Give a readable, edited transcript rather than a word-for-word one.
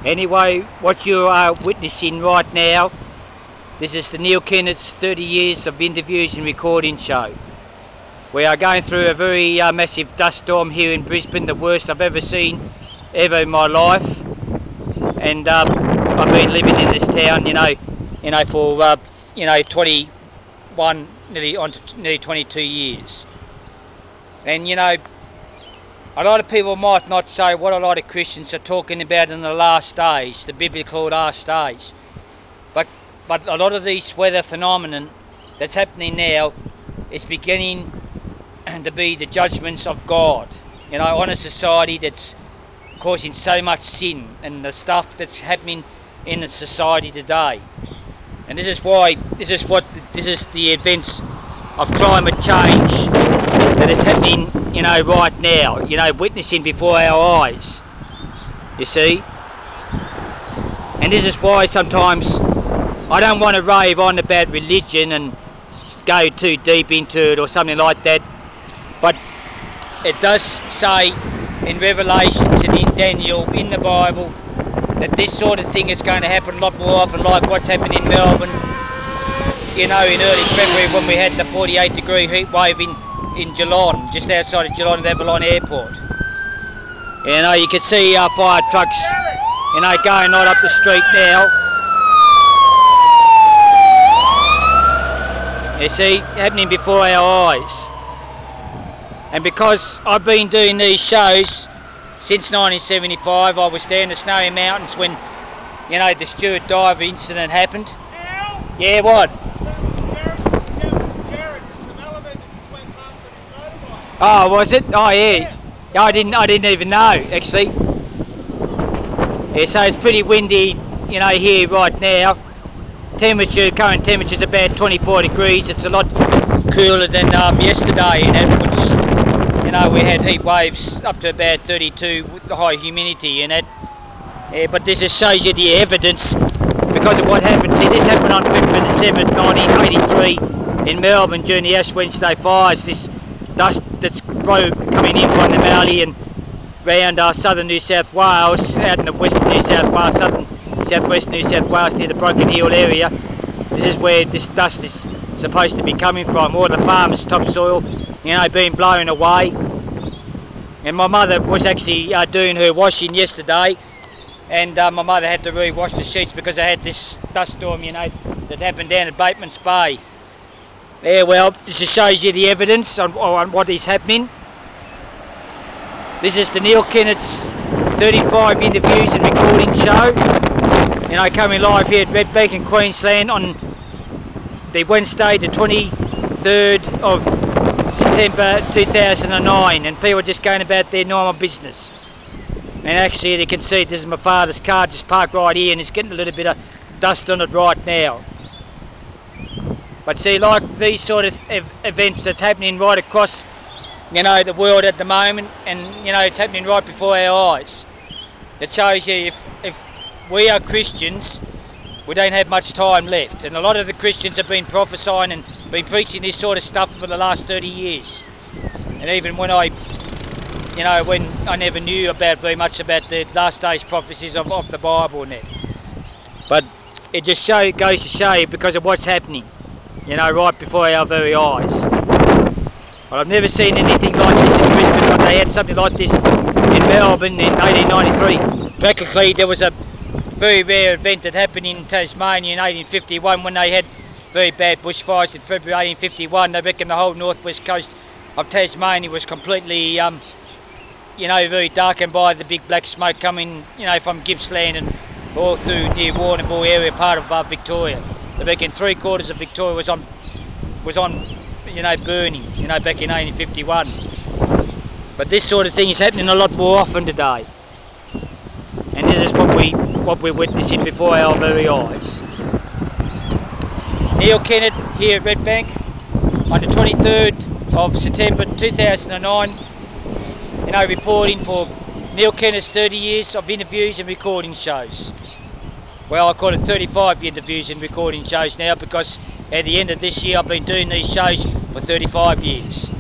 Anyway, what you are witnessing right now, this is the Neil Kennett's 30 years of interviews and recording show. We are going through a very massive dust storm here in Brisbane, the worst I've ever seen in my life. And I've been living in this town, for 21, nearly 22 years. And a lot of people might not say what a lot of Christians are talking about in the last days, the biblical last days. But a lot of these weather phenomenon that's happening now is beginning to be the judgments of God, on a society that's causing so much sin and the stuff that's happening in the society today. And this is the events of climate change that is happening, right now, witnessing before our eyes, you see. And this is why sometimes I don't want to rave on about religion and go too deep into it or something like that, but it does say in Revelations and in Daniel, in the Bible, that this sort of thing is going to happen a lot more often, like what's happened in Melbourne, in early February when we had the 48-degree heat wave in Geelong, just outside of Geelong at Avalon Airport. You can see our fire trucks, going right up the street now. You see, happening before our eyes. And because I've been doing these shows since 1975, I was down the Snowy Mountains when, the Stuart Diver incident happened. Al? Yeah, what? Oh, was it? Oh, yeah. I didn't even know, actually. Yeah, so it's pretty windy, here right now. Current temperature is about 24 degrees. It's a lot cooler than yesterday, which, we had heat waves up to about 32 with the high humidity in it. Yeah, but this just shows you the evidence because of what happened. See, this happened on February the 7th, 1983 in Melbourne during the Ash Wednesday fires. This dust that's coming in from the Mallee and round southern New South Wales, out in the western New South Wales, southwest New South Wales near the Broken Hill area. This is where this dust is supposed to be coming from, all the farmers' topsoil, being blown away. And my mother was actually doing her washing yesterday, and my mother had to re-wash the sheets because they had this dust storm, that happened down at Bateman's Bay. Yeah, well, this just shows you the evidence on what is happening. This is the Neil Kennett's 35 interviews and recording show. Coming live here at Redbank in Queensland on the Wednesday, the 23rd of September 2009, and people are just going about their normal business. And actually, you can see this is my father's car just parked right here, and it's getting a little bit of dust on it right now. But see, like these sort of events that's happening right across, the world at the moment, and it's happening right before our eyes. It shows you if we are Christians, we don't have much time left, and a lot of the Christians have been prophesying and been preaching this sort of stuff for the last 30 years. And even when when I never knew very much about the last days prophecies of the Bible and that. But it just goes to show you because of what's happening, right before our very eyes. Well, I've never seen anything like this in Brisbane, but they had something like this in Melbourne in 1893. Practically, there was a very rare event that happened in Tasmania in 1851 when they had very bad bushfires in February 1851. They reckon the whole northwest coast of Tasmania was completely, very darkened by the big black smoke coming, from Gippsland and all through near Warrnambool area, part of Victoria. They reckon 3/4 of Victoria was on, burning, back in 1851. But this sort of thing is happening a lot more often today. And this is what we're witnessing before our very eyes. Neil Kennett here at Redbank on the 23rd of September 2009, reporting for Neil Kennett's 30 years of interviews and recording shows. Well, I call it 35 interviews and recording shows now because at the end of this year I've been doing these shows for 35 years.